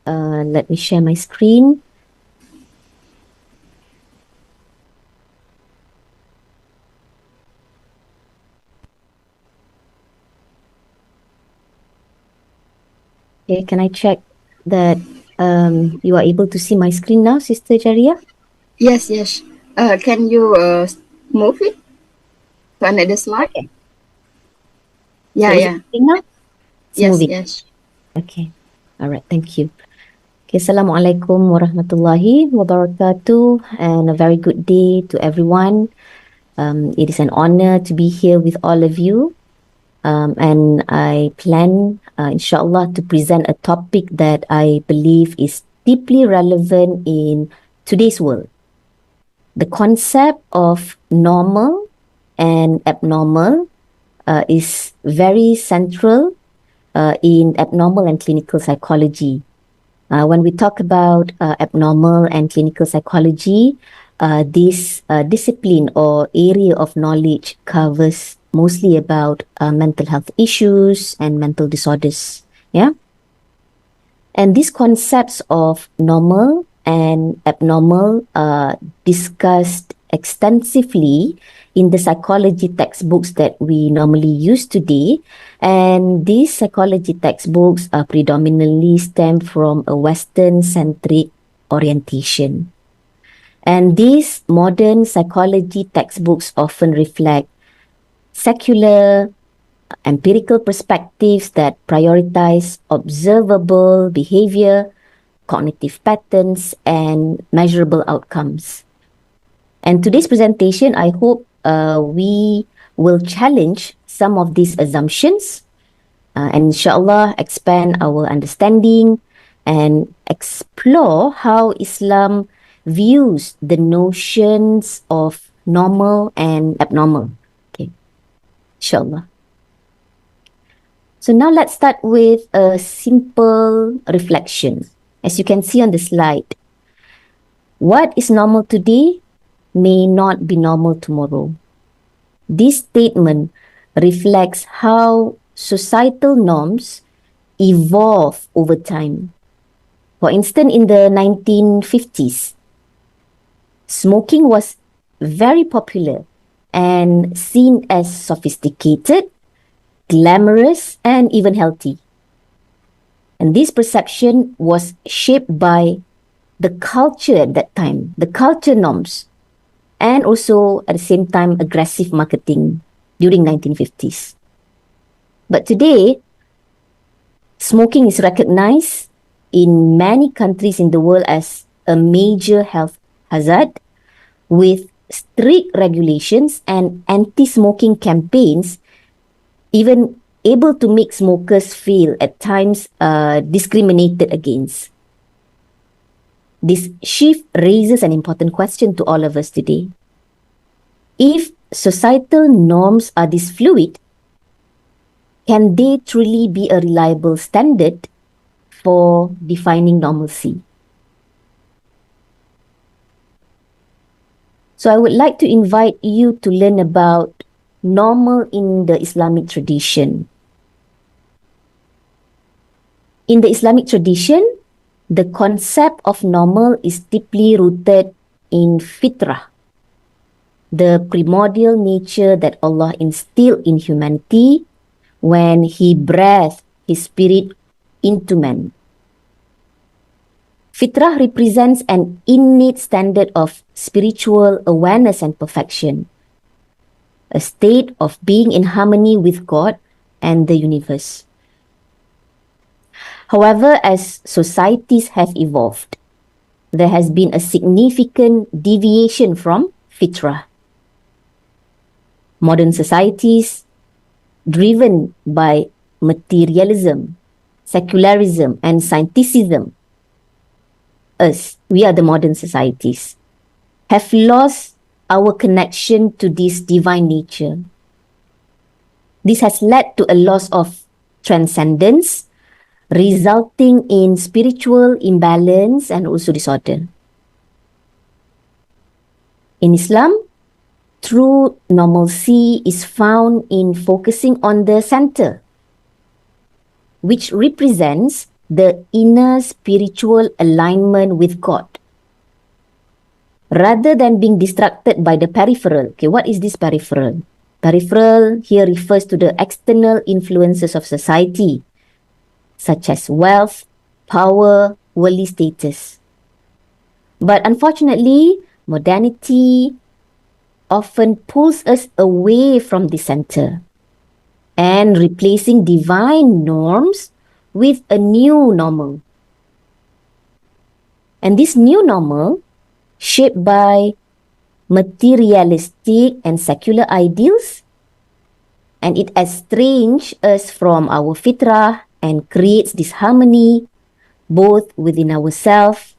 Let me share my screen. Okay, can I check that you are able to see my screen now, Sister Jaria? Yes, yes. Can you move it to another slide? Okay. So Yeah, is it yeah. moving now? It's Yes, moving. yes. Okay. All right. Thank you. Okay. Assalamualaikum warahmatullahi wabarakatuh, and a very good day to everyone. It is an honor to be here with all of you. And I plan, inshallah, to present a topic that I believe is deeply relevant in today's world. The concept of normal and abnormal is very central in abnormal and clinical psychology. When we talk about abnormal and clinical psychology, this discipline or area of knowledge covers mostly about mental health issues and mental disorders. Yeah. And these concepts of normal and abnormal are discussed extensively in the psychology textbooks that we normally use today. And these psychology textbooks are predominantly stem from a Western-centric orientation. And these modern psychology textbooks often reflect secular empirical perspectives that prioritize observable behavior, cognitive patterns, and measurable outcomes. And today's presentation, I hope we will challenge some of these assumptions and inshallah expand our understanding and explore how Islam views the notions of normal and abnormal. Okay, inshallah. So now let's start with a simple reflection. As you can see on the slide, what is normal today may not be normal tomorrow. This statement reflects how societal norms evolve over time. For instance, in the 1950s, smoking was very popular and seen as sophisticated, glamorous, and even healthy. And this perception was shaped by the culture at that time, the culture norms, and also at the same time aggressive marketing during 1950s. But today, smoking is recognized in many countries in the world as a major health hazard with strict regulations and anti-smoking campaigns even able to make smokers feel at times discriminated against. This shift raises an important question to all of us today. If societal norms are this fluid, can they truly be a reliable standard for defining normalcy? So I would like to invite you to learn about normal in the Islamic tradition. In the Islamic tradition, the concept of normal is deeply rooted in fitrah, the primordial nature that Allah instilled in humanity when He breathed His Spirit into man. Fitrah represents an innate standard of spiritual awareness and perfection, a state of being in harmony with God and the universe. However, as societies have evolved, there has been a significant deviation from fitrah. Modern societies, driven by materialism, secularism, and scientificism, we are the modern societies, have lost our connection to this divine nature. This has led to a loss of transcendence, resulting in spiritual imbalance and also disorder. In Islam, true normalcy is found in focusing on the center, which represents the inner spiritual alignment with God, rather than being distracted by the peripheral. Okay, what is this peripheral? Peripheral here refers to the external influences of society, such as wealth, power, worldly status. But unfortunately, modernity often pulls us away from the center and replacing divine norms with a new normal. And this new normal, shaped by materialistic and secular ideals, and it estranges us from our fitrah and creates disharmony both within ourselves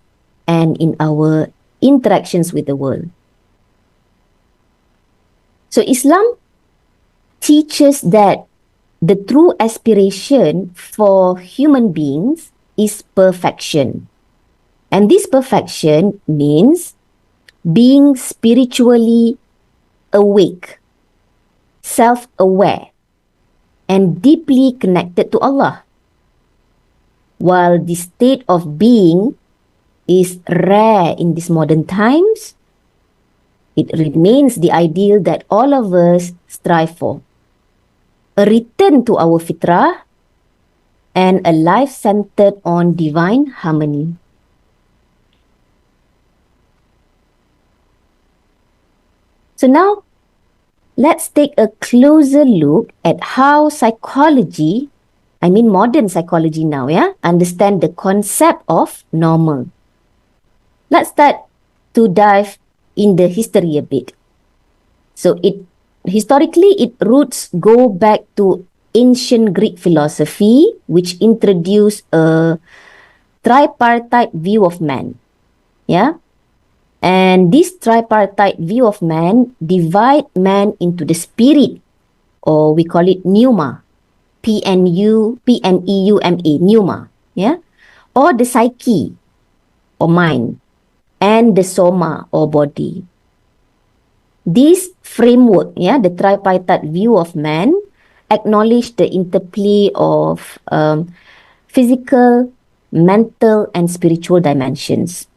and in our interactions with the world. So Islam teaches that the true aspiration for human beings is perfection. And this perfection means being spiritually awake, self-aware, and deeply connected to Allah. While this state of being is rare in these modern times, it remains the ideal that all of us strive for. A return to our fitrah and a life centered on divine harmony. So now, let's take a closer look at how psychology, modern psychology now, understand the concept of normal. Let's start to dive in the history a bit. So historically, its roots go back to ancient Greek philosophy, which introduced a tripartite view of man. Yeah? And this tripartite view of man divide man into the spirit, or we call it pneuma, P-N-E-U-M-A, pneuma, yeah? Or the psyche, or mind, and the soma, or body. This framework, the tripartite view of man, acknowledge the interplay of physical, mental, and spiritual dimensions.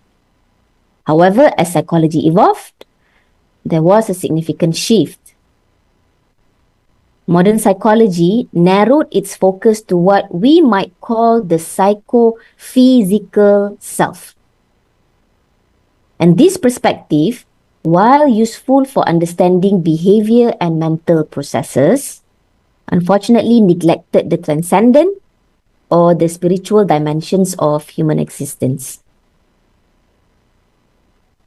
However, as psychology evolved, there was a significant shift. Modern psychology narrowed its focus to what we might call the psychophysical self. And this perspective, while useful for understanding behavior and mental processes, unfortunately neglected the transcendent or the spiritual dimensions of human existence.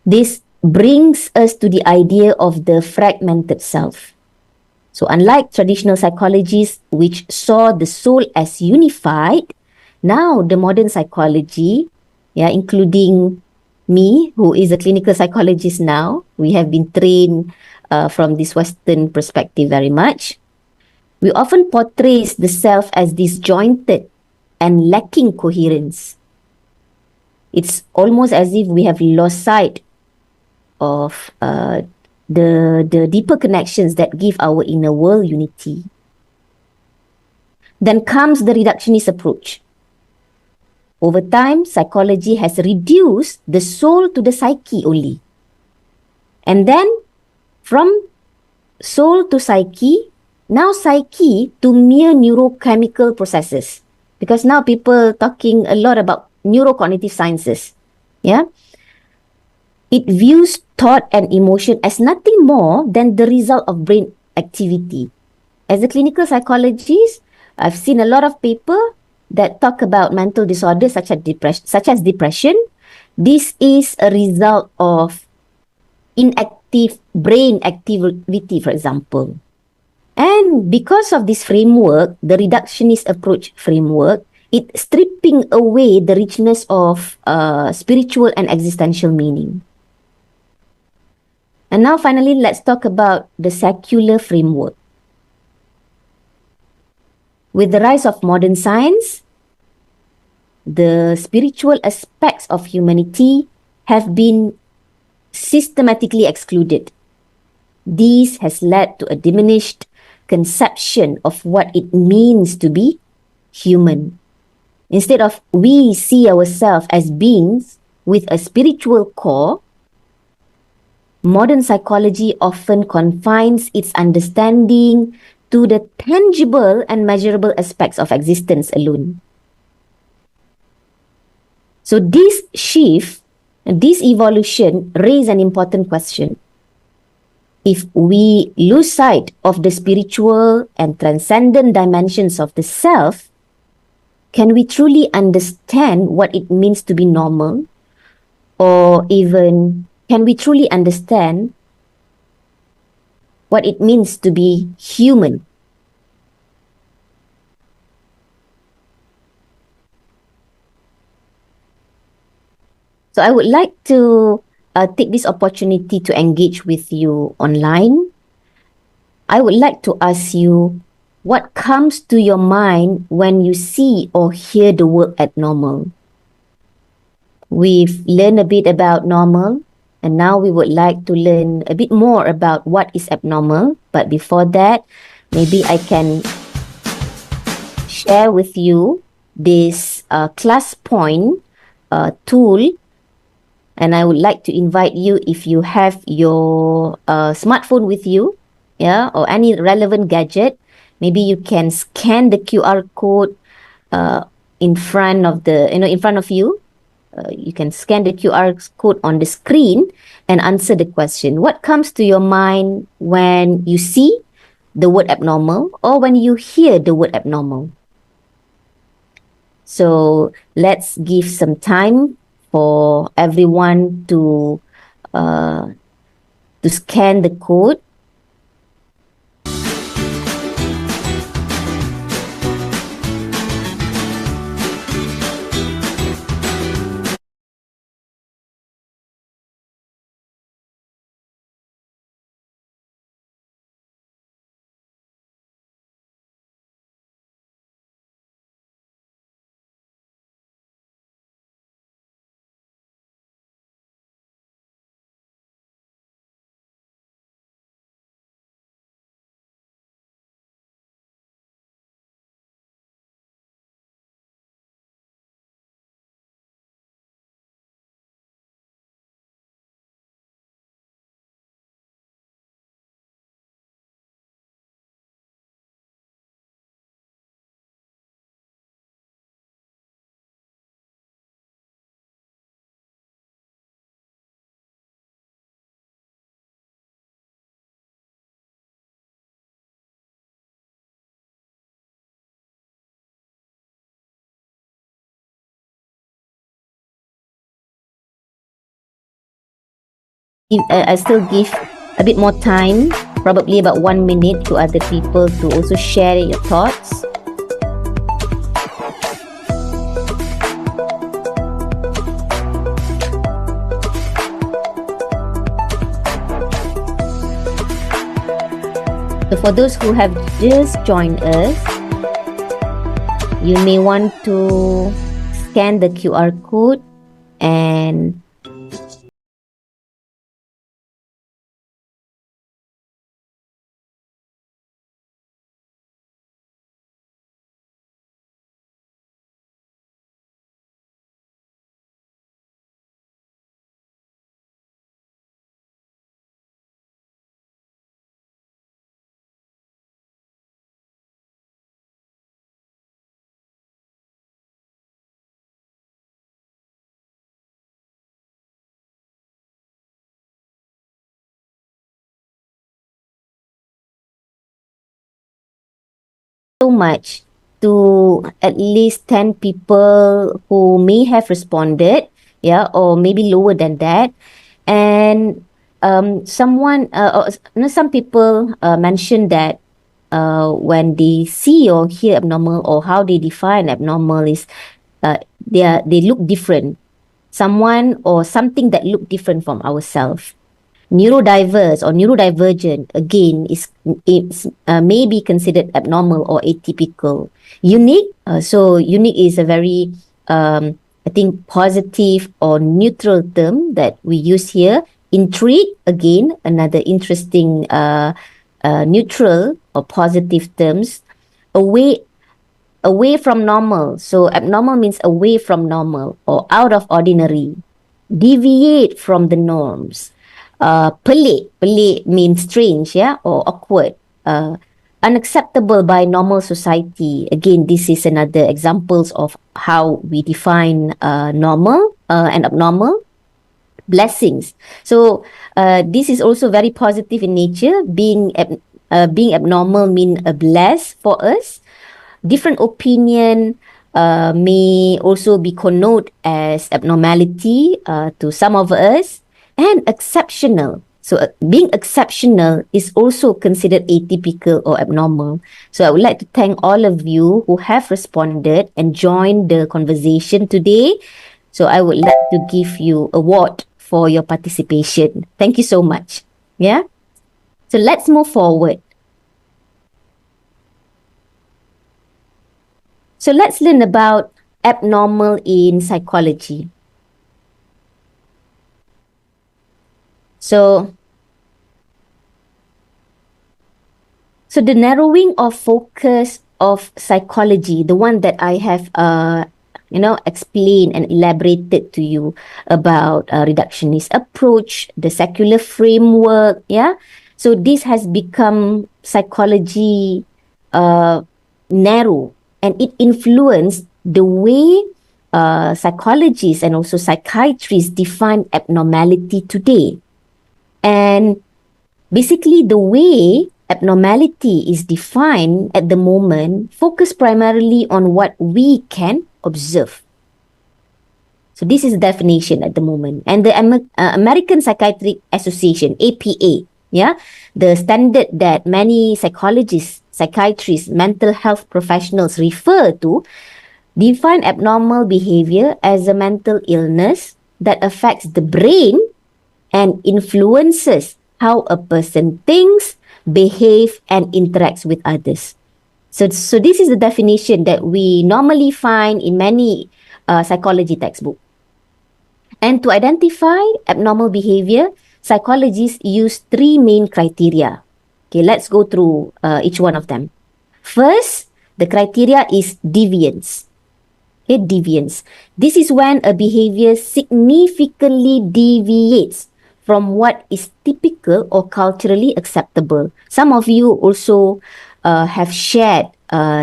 This brings us to the idea of the fragmented self. So unlike traditional psychologies which saw the soul as unified, now the modern psychology, including me, who is a clinical psychologist now, we have been trained from this Western perspective very much. We often portray the self as disjointed and lacking coherence. It's almost as if we have lost sight of the deeper connections that give our inner world unity. Then comes the reductionist approach. Over time, psychology has reduced the soul to the psyche only. And then, from soul to psyche, now psyche to mere neurochemical processes. Because now people talking a lot about neurocognitive sciences. Yeah? It views thought and emotion as nothing more than the result of brain activity. As a clinical psychologist, I've seen a lot of people that talk about mental disorders such as depression. This is a result of inactive brain activity, for example. And because of this framework, the reductionist approach framework, it's stripping away the richness of spiritual and existential meaning. And now finally, let's talk about the secular framework. With the rise of modern science, the spiritual aspects of humanity have been systematically excluded. This has led to a diminished conception of what it means to be human. Instead of we see ourselves as beings with a spiritual core, modern psychology often confines its understanding to the tangible and measurable aspects of existence alone. So this shift, this evolution raise an important question. If we lose sight of the spiritual and transcendent dimensions of the self, can we truly understand what it means to be normal? Or even, can we truly understand what it means to be human? So I would like to take this opportunity to engage with you online. I would like to ask you, what comes to your mind when you see or hear the word abnormal? We've learned a bit about normal, and now we would like to learn a bit more about what is abnormal. But before that, maybe I can share with you this class point tool. And I would like to invite you, if you have your smartphone with you, yeah, or any relevant gadget, maybe you can scan the QR code in front of in front of you. You can scan the QR code on the screen and answer the question. What comes to your mind when you see the word abnormal or when you hear the word abnormal? So let's give some time for everyone to scan the code. I still give a bit more time, probably about 1 minute, to other people to also share your thoughts. So for those who have just joined us, you may want to scan the QR code and so much to at least 10 people who may have responded, yeah, or maybe lower than that. And some people mentioned that when they see or hear abnormal, or how they define abnormal, is they look different. Someone or something that look different from ourselves. Neurodiverse or neurodivergent, again, may be considered abnormal or atypical. Unique, so unique is a very, I think, positive or neutral term that we use here. Intrigue, again, another interesting neutral or positive terms. Awake, away from normal. So abnormal means away from normal or out of ordinary. Deviate from the norms. Pelik. Pelik means strange, yeah, or awkward. Unacceptable by normal society. Again, this is another examples of how we define normal and abnormal. Blessings. So this is also very positive in nature. Being abnormal mean a bless for us. Different opinion may also be connoted as abnormality to some of us, and exceptional. So being exceptional is also considered atypical or abnormal. So I would like to thank all of you who have responded and joined the conversation today. So I would like to give you award for your participation. Thank you so much. Yeah. So let's move forward. So let's learn about abnormal in psychology. So the narrowing of focus of psychology, the one that I have explained and elaborated to you about reductionist approach, the secular framework, yeah. So this has become psychology narrow, and it influenced the way psychologists and also psychiatrists define abnormality today. And basically, the way abnormality is defined at the moment focus primarily on what we can observe. So this is the definition at the moment. And the American Psychiatric Association, APA, yeah, the standard that many psychologists, psychiatrists, mental health professionals refer to, define abnormal behavior as a mental illness that affects the brain and influences how a person thinks, behave, and interacts with others. So this is the definition that we normally find in many psychology textbooks. And to identify abnormal behavior, psychologists use three main criteria. Okay, let's go through each one of them. First, the criteria is deviance. Okay, deviance. This is when a behavior significantly deviates from what is typical or culturally acceptable. Some of you also have shared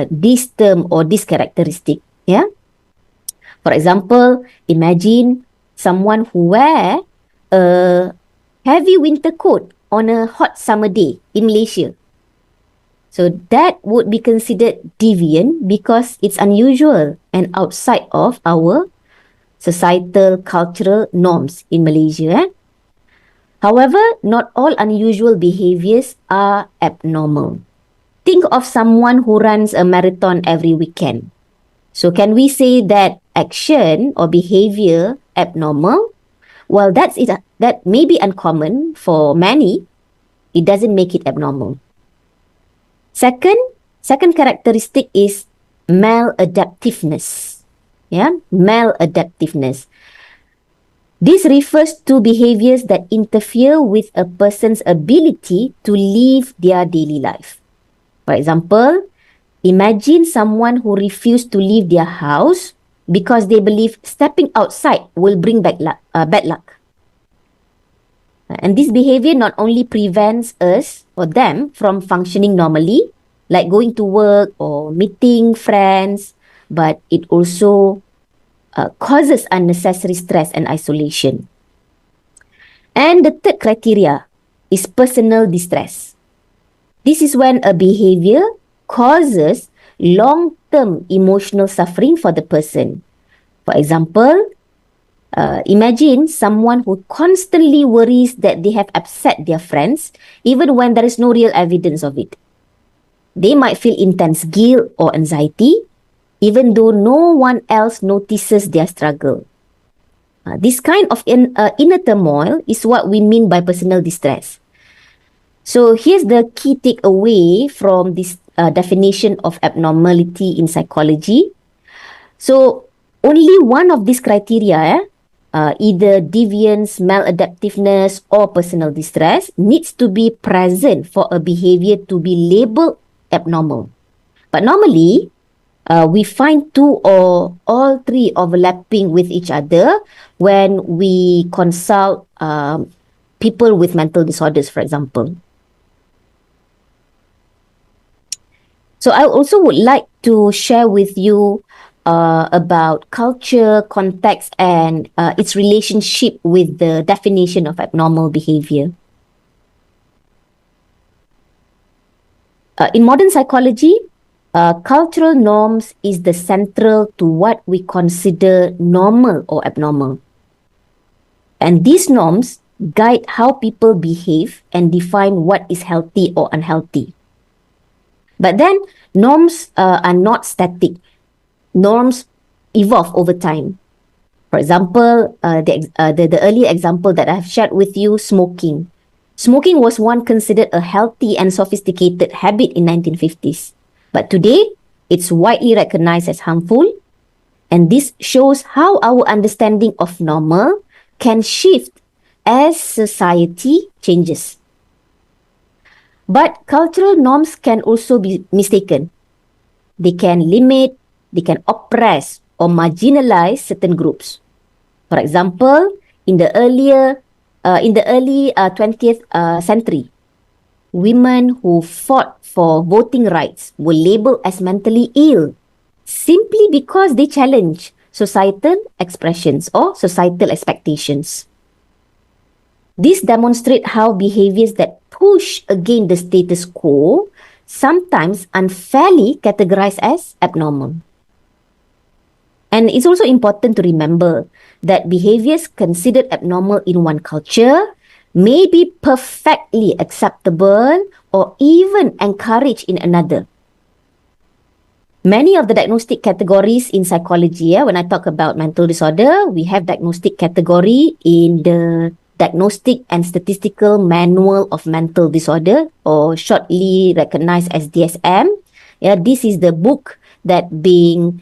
this term or this characteristic. Yeah. For example, imagine someone who wear a heavy winter coat on a hot summer day in Malaysia. So that would be considered deviant because it's unusual and outside of our societal cultural norms in Malaysia. However, not all unusual behaviors are abnormal. Think of someone who runs a marathon every weekend. So can we say that action or behavior abnormal? Well, that may be uncommon for many. It doesn't make it abnormal. Second characteristic is maladaptiveness. Yeah, maladaptiveness. This refers to behaviors that interfere with a person's ability to live their daily life. For example, imagine someone who refused to leave their house because they believe stepping outside will bring bad luck. And this behavior not only prevents us or them from functioning normally, like going to work or meeting friends, but it also causes unnecessary stress and isolation. And the third criteria is personal distress. This is when a behavior causes long-term emotional suffering for the person. For example, imagine someone who constantly worries that they have upset their friends, even when there is no real evidence of it. They might feel intense guilt or anxiety, even though no one else notices their struggle. This kind of inner turmoil is what we mean by personal distress. So here's the key takeaway from this definition of abnormality in psychology. So only one of these criteria, either deviance, maladaptiveness, or personal distress, needs to be present for a behavior to be labeled abnormal. But normally, We find two or all three overlapping with each other when we consult people with mental disorders, for example. So I also would like to share with you about culture, context, and its relationship with the definition of abnormal behavior. In modern psychology, cultural norms is the central to what we consider normal or abnormal. And these norms guide how people behave and define what is healthy or unhealthy. But then norms are not static. Norms evolve over time. For example, the earlier example that I've shared with you, smoking. Smoking was once considered a healthy and sophisticated habit in 1950s. But today, it's widely recognized as harmful. And this shows how our understanding of normal can shift as society changes. But cultural norms can also be mistaken. They can limit, they can oppress or marginalize certain groups. For example, in the early 20th century, women who fought for voting rights were labeled as mentally ill simply because they challenge societal expressions or societal expectations. This demonstrates how behaviors that push against the status quo sometimes unfairly categorized as abnormal. And it's also important to remember that behaviors considered abnormal in one culture may be perfectly acceptable or even encouraged in another. Many of the diagnostic categories in psychology, when I talk about mental disorder, we have diagnostic category in the Diagnostic and Statistical Manual of Mental Disorder, or shortly recognized as DSM. This is the book that being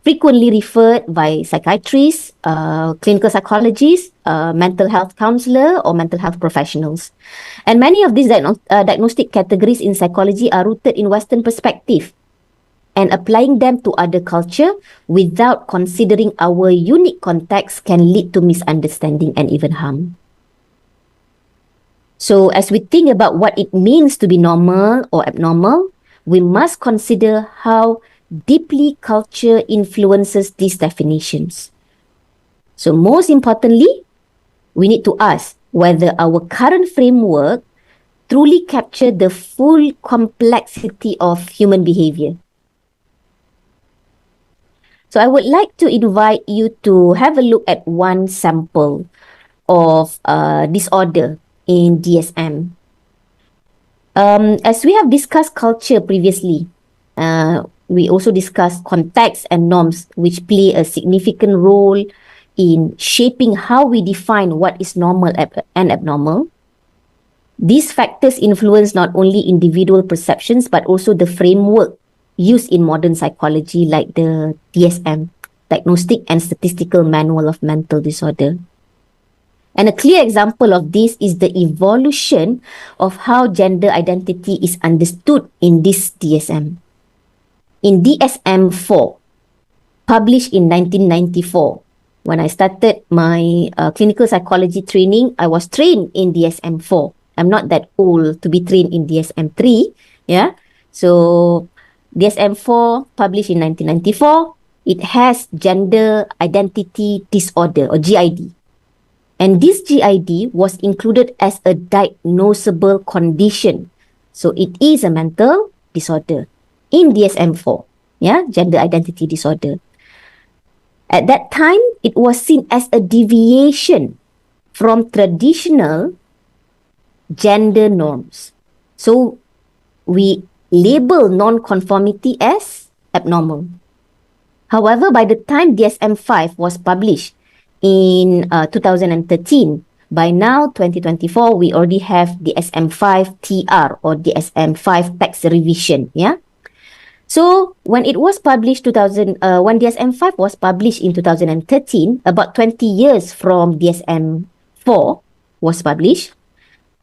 frequently referred by psychiatrists, clinical psychologists, mental health counselor, or mental health professionals. And many of these diagnostic categories in psychology are rooted in Western perspective, and applying them to other culture without considering our unique context can lead to misunderstanding and even harm. So as we think about what it means to be normal or abnormal, we must consider how deeply culture influences these definitions. So most importantly, we need to ask whether our current framework truly capture the full complexity of human behavior. So I would like to invite you to have a look at one sample of disorder in DSM. As we have discussed culture previously, we also discussed context and norms, which play a significant role in shaping how we define what is normal and abnormal. These factors influence not only individual perceptions, but also the framework used in modern psychology, like the DSM, Diagnostic and Statistical Manual of Mental Disorder. And a clear example of this is the evolution of how gender identity is understood in this DSM. In DSM-4, published in 1994, when I started my clinical psychology training, I was trained in DSM-4. I'm not that old to be trained in DSM-3. So DSM-4, published in 1994, it has gender identity disorder, or GID. And this GID was included as a diagnosable condition. So it is a mental disorder in DSM-4, gender identity disorder. At that time, it was seen as a deviation from traditional gender norms. So we label non-conformity as abnormal. However, by the time DSM-5 was published in 2013, by now, 2024, we already have DSM-5 TR, or DSM-5 text revision. So when it was published, when DSM-5 was published in 2013, about 20 years from DSM-4 was published,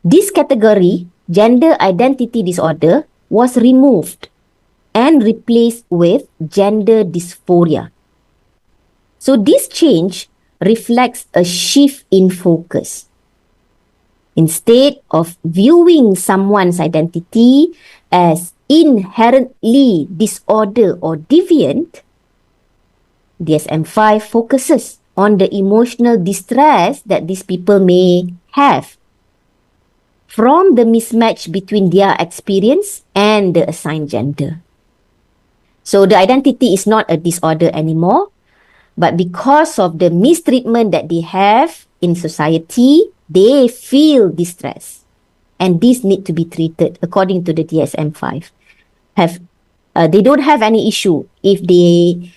this category, gender identity disorder, was removed and replaced with gender dysphoria. So this change reflects a shift in focus. Instead of viewing someone's identity as inherently disorder or deviant, DSM-5 focuses on the emotional distress that these people may have from the mismatch between their experience and the assigned gender. So the identity is not a disorder anymore, but because of the mistreatment that they have in society, they feel distress. And these need to be treated according to the DSM-5. They don't have any issue if they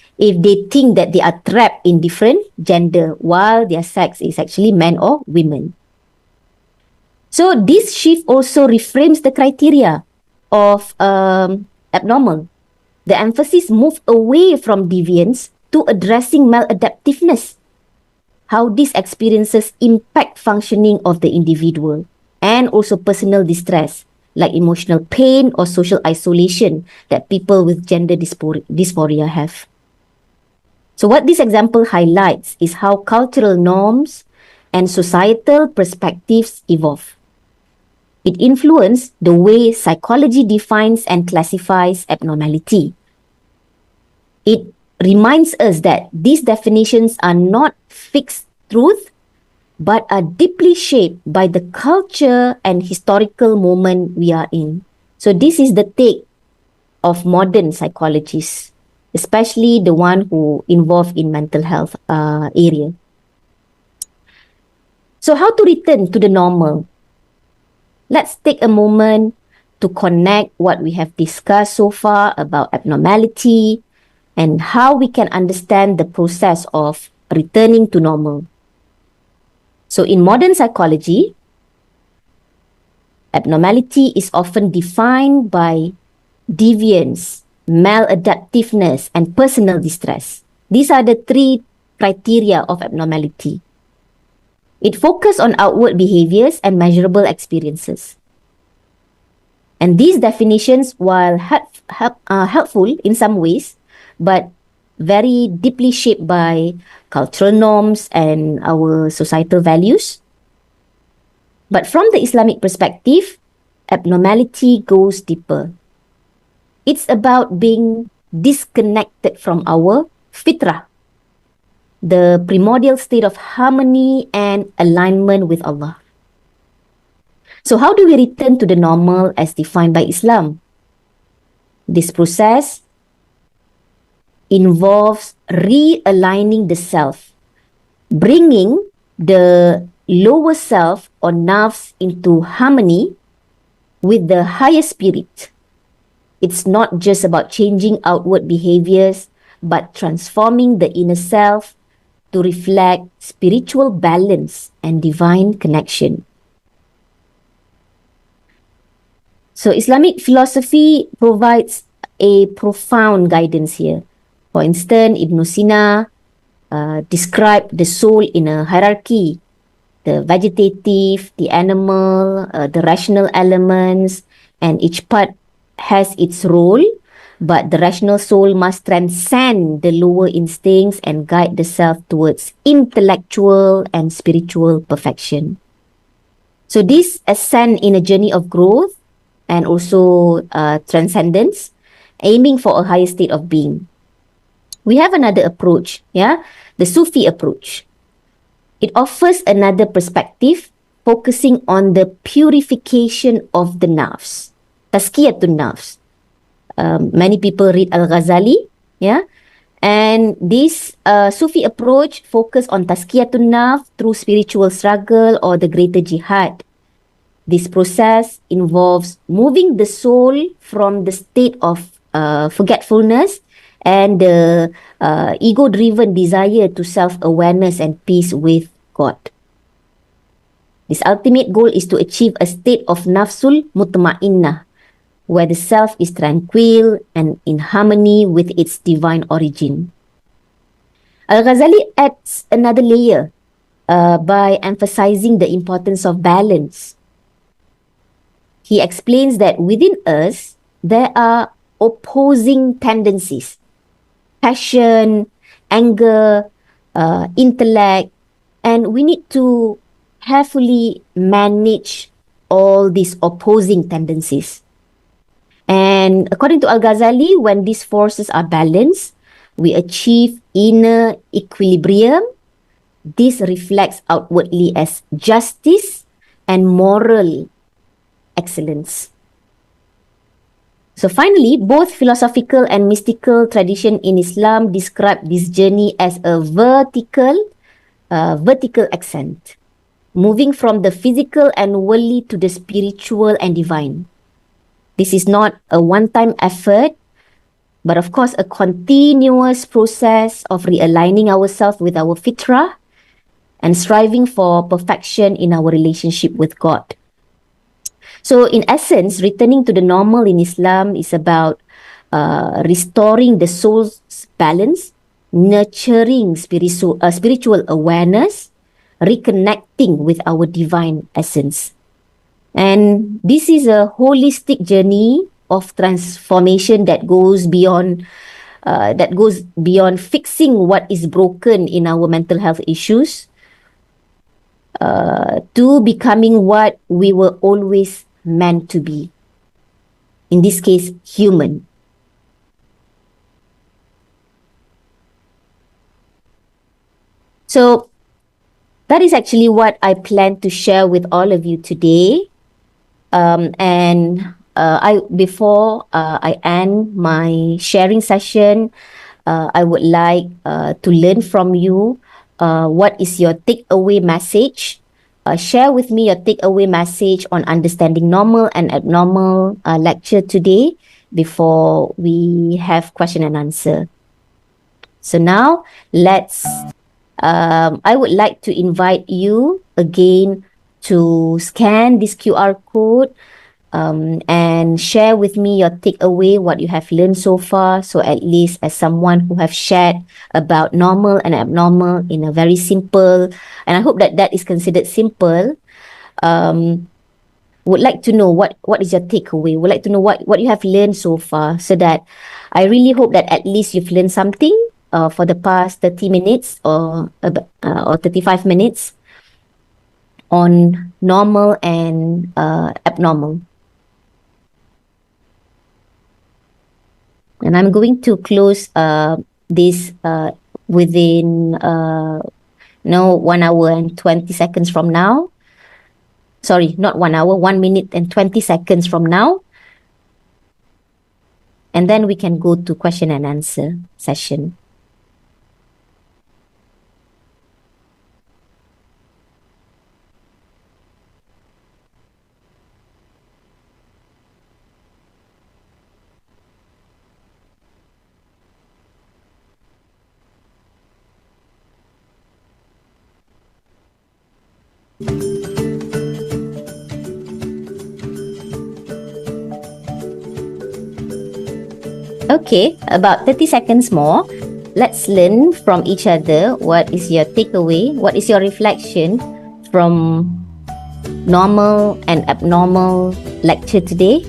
think that they are trapped in different gender while their sex is actually men or women. So this shift also reframes the criteria of abnormal. The emphasis moved away from deviance to addressing maladaptiveness, how these experiences impact functioning of the individual, and also personal distress, like emotional pain or social isolation that people with gender dysphoria have. So what this example highlights is how cultural norms and societal perspectives evolve. It influences the way psychology defines and classifies abnormality. It reminds us that these definitions are not fixed truth, but are deeply shaped by the culture and historical moment we are in. So this is the take of modern psychologists, especially the one who involved in mental health area. So how to return to the normal? Let's take a moment to connect what we have discussed so far about abnormality and how we can understand the process of returning to normal. So in modern psychology, abnormality is often defined by deviance, maladaptiveness, and personal distress. These are the three criteria of abnormality. It focuses on outward behaviors and measurable experiences. And these definitions, while helpful in some ways, but very deeply shaped by cultural norms and our societal values. But from the Islamic perspective, abnormality goes deeper. It's about being disconnected from our fitrah, the primordial state of harmony and alignment with Allah. So how do we return to the normal as defined by Islam? This process involves realigning the self, bringing the lower self or nafs into harmony with the higher spirit. It's not just about changing outward behaviors, but transforming the inner self to reflect spiritual balance and divine connection. So Islamic philosophy provides a profound guidance here. For instance, Ibn Sina described the soul in a hierarchy: the vegetative, the animal, the rational elements, and each part has its role, but the rational soul must transcend the lower instincts and guide the self towards intellectual and spiritual perfection. So this ascent in a journey of growth and also transcendence, aiming for a higher state of being. We have another approach, the Sufi approach. It offers another perspective, focusing on the purification of the nafs, tazkiyatun nafs. Many people read Al-Ghazali, and this Sufi approach focus on tazkiyatun nafs through spiritual struggle or the greater jihad. This process involves moving the soul from the state of forgetfulness and the ego-driven desire to self-awareness and peace with God. This ultimate goal is to achieve a state of nafsul mutma'innah, where the self is tranquil and in harmony with its divine origin. Al-Ghazali adds another layer by emphasizing the importance of balance. He explains that within us, there are opposing tendencies: passion, anger, intellect, and we need to carefully manage all these opposing tendencies. And according to Al-Ghazali, when these forces are balanced, we achieve inner equilibrium. This reflects outwardly as justice and moral excellence. So finally, both philosophical and mystical tradition in Islam describe this journey as a vertical ascent, moving from the physical and worldly to the spiritual and divine. This is not a one-time effort, but of course a continuous process of realigning ourselves with our fitrah and striving for perfection in our relationship with God. So in essence, returning to the normal in Islam is about restoring the soul's balance, nurturing spiritual awareness, reconnecting with our divine essence. And this is a holistic journey of transformation that goes beyond fixing what is broken in our mental health issues to becoming what we were always meant to be. In this case, human. So that is actually what I plan to share with all of you today. Before I end my sharing session, I would like to learn from you. What is your takeaway message? Share with me your takeaway message on understanding normal and abnormal lecture today before we have question and answer. So now I would like to invite you again to scan this QR code and share with me your takeaway, what you have learned so far. So at least as someone who have shared about normal and abnormal in a very simple, and I hope that that is considered simple, would like to know what is your takeaway, would like to know what you have learned so far, so that I really hope that at least you've learned something for the past 30 minutes or 35 minutes on normal and abnormal. And I'm going to close this within 1 hour and 20 seconds from now. Sorry, not 1 hour, 1 minute and 20 seconds from now. And then we can go to question and answer session. Okay, about 30 seconds more. Let's learn from each other. What is your takeaway? What is your reflection from normal and abnormal lecture today?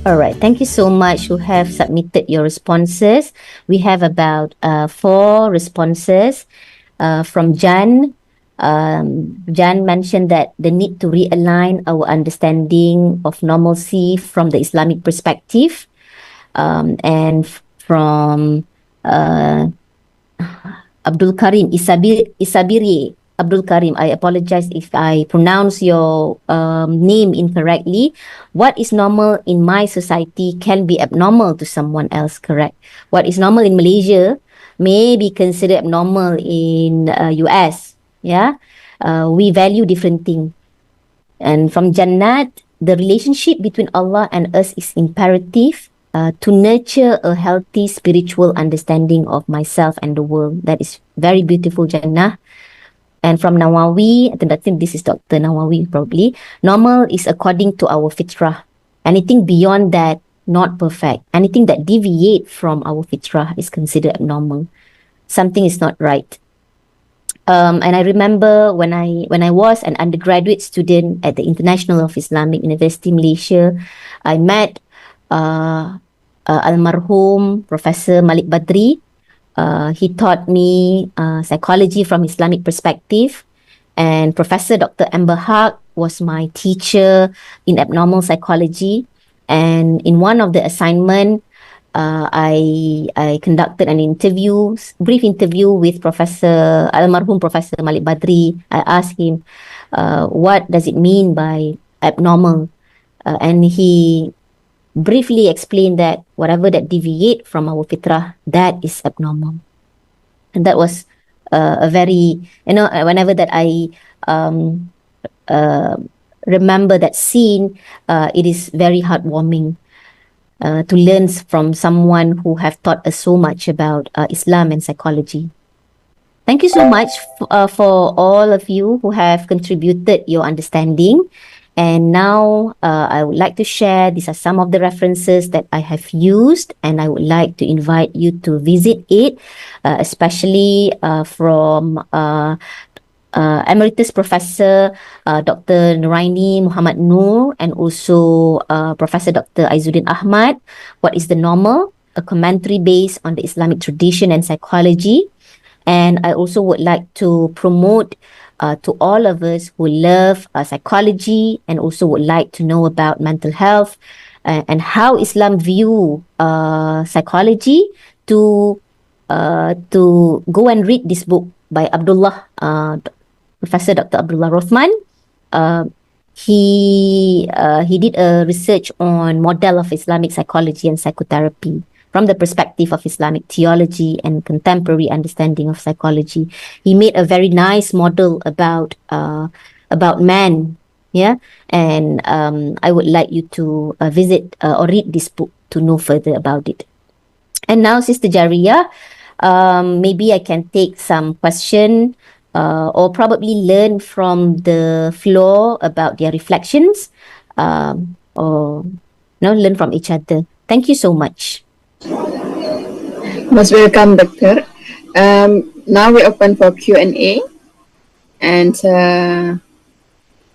All right, thank you so much who have submitted your responses. We have about 4 responses from Jan. Jan mentioned that the need to realign our understanding of normalcy from the Islamic perspective. And from Abdul Karim, Isabiri, Abdul Karim, I apologize if I pronounce your name incorrectly. What is normal in my society can be abnormal to someone else, correct? What is normal in Malaysia may be considered abnormal in US, yeah? We value different things. And from Jannat, the relationship between Allah and us is imperative to nurture a healthy spiritual understanding of myself and the world. That is very beautiful, Jannah. And from Nawawi, I think this is Dr. Nawawi probably, normal is according to our fitrah. Anything beyond that, not perfect. Anything that deviate from our fitrah is considered abnormal. Something is not right. And I remember when I was an undergraduate student at the International of Islamic University Malaysia, I met almarhum Professor Malik Badri. He taught me psychology from Islamic perspective, and Professor Dr. Amber Haq was my teacher in abnormal psychology. And in one of the assignment, I conducted an interview, brief interview with Professor almarhum Professor Malik Badri. I asked him, what does it mean by abnormal? And he briefly explained that whatever that deviate from our fitrah, that is abnormal. And that was a very, whenever that I remember that scene, it is very heartwarming to learn from someone who have taught us so much about Islam and psychology. Thank you so much for all of you who have contributed your understanding. And now I would like to share, these are some of the references that I have used, and I would like to invite you to visit it, especially from Emeritus Professor Dr. Nuraini Muhammad Noor, and also Professor Dr. Aizuddin Ahmad, What is the Normal? A commentary based on the Islamic tradition and psychology. And I also would like to promote to all of us who love psychology and also would like to know about mental health and how Islam view psychology to go and read this book by Abdullah, Professor Dr. Abdullah Rothman. He did a research on model of Islamic psychology and psychotherapy from the perspective of Islamic theology and contemporary understanding of psychology. He made a very nice model about man, yeah. And I would like you to visit or read this book to know further about it. And now, Sister Jaria, maybe I can take some question or probably learn from the floor about their reflections, or learn from each other. Thank you so much. Most welcome, Doctor. Now we open for Q&A, and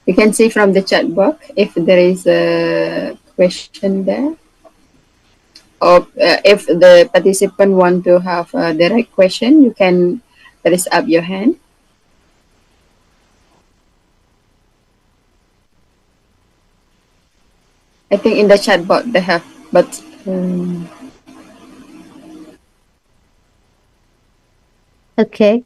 you can see from the chat box if there is a question there, or if the participant want to have a direct question, you can raise up your hand. I think in the chat box they have, but okay.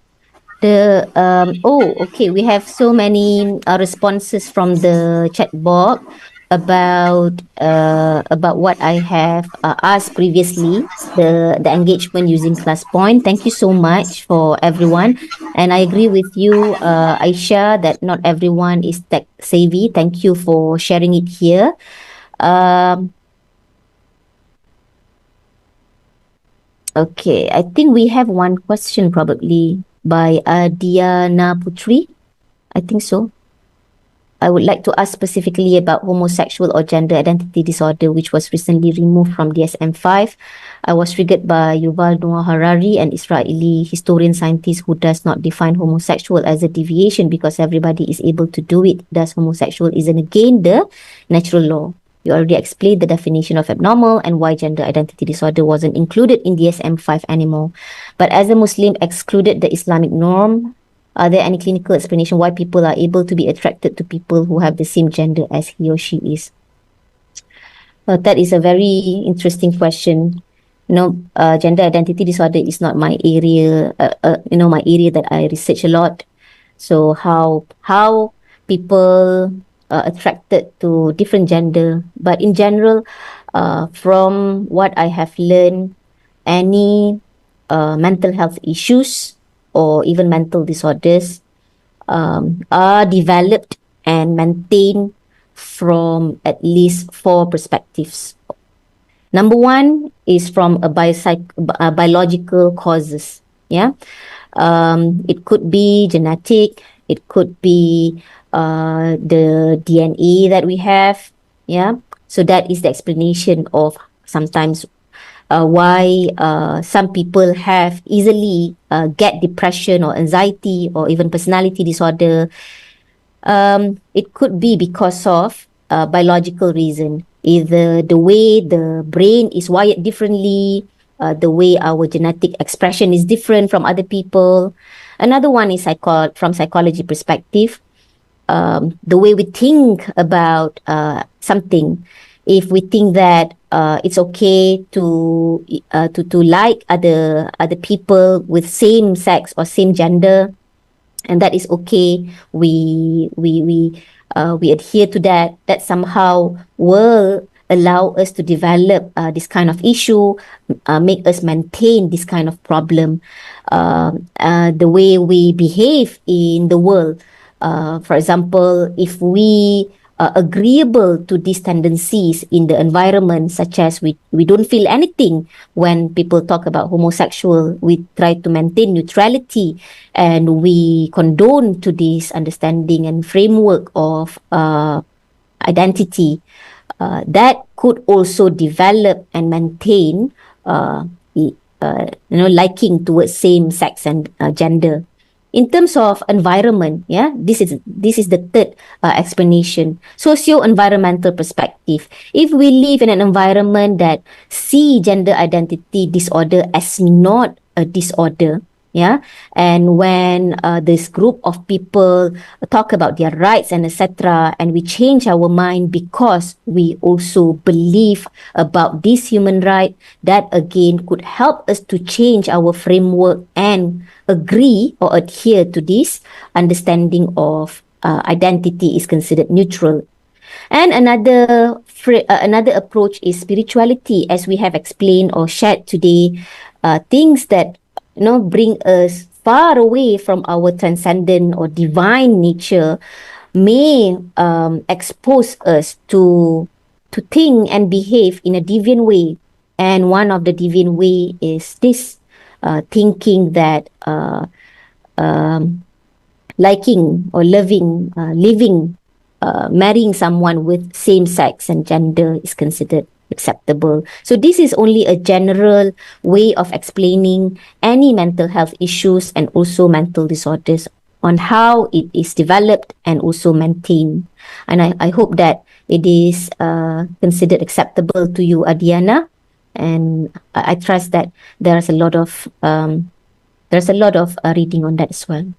Okay. We have so many responses from the chat box about what I have asked previously, the engagement using class point. Thank you so much for everyone, and I agree with you, Aisha, that not everyone is tech savvy. Thank you for sharing it here. Okay, I think we have one question probably by Diana Putri. I think so. I would like to ask specifically about homosexual or gender identity disorder, which was recently removed from DSM-5. I was triggered by Yuval Noah Harari, an Israeli historian scientist who does not define homosexual as a deviation because everybody is able to do it. Thus, homosexual isn't against the natural law. You already explained the definition of abnormal and why gender identity disorder wasn't included in DSM-5 anymore. But as a Muslim excluded the Islamic norm, are there any clinical explanation why people are able to be attracted to people who have the same gender as he or she is? That is a very interesting question. Gender identity disorder is not my area, my area that I research a lot. So how people attracted to different gender, but in general, from what I have learned, any mental health issues or even mental disorders are developed and maintained from at least 4 perspectives. Number one is from a biological causes. Yeah, it could be genetic, It could be the DNA that we have. Yeah. So that is the explanation of sometimes why some people have easily get depression or anxiety or even personality disorder. It could be because of biological reason, either the way the brain is wired differently, the way our genetic expression is different from other people. Another one is from psychology perspective, the way we think about something. If we think that it's okay to like other people with same sex or same gender, and that is okay, we adhere to that. That somehow will allow us to develop this kind of issue, make us maintain this kind of problem. The way we behave in the world, for example, if we agreeable to these tendencies in the environment, such as we don't feel anything when people talk about homosexual, we try to maintain neutrality, and we condone to this understanding and framework of identity, that could also develop and maintain liking towards same sex and gender. In terms of environment, yeah, this is the third explanation. Socio-environmental perspective. If we live in an environment that see gender identity disorder as not a disorder, yeah, and when this group of people talk about their rights and etc., and we change our mind because we also believe about this human right, that again could help us to change our framework and agree or adhere to this understanding of identity is considered neutral. And another approach is spirituality, as we have explained or shared today. Things that bring us far away from our transcendent or divine nature may expose us to think and behave in a deviant way. And one of the deviant way is this thinking that liking or loving, living, marrying someone with same sex and gender is considered acceptable. So this is only a general way of explaining any mental health issues and also mental disorders on how it is developed and also maintained. And I hope that it is considered acceptable to you, Adiana. And I trust that there's a lot of reading on that as well.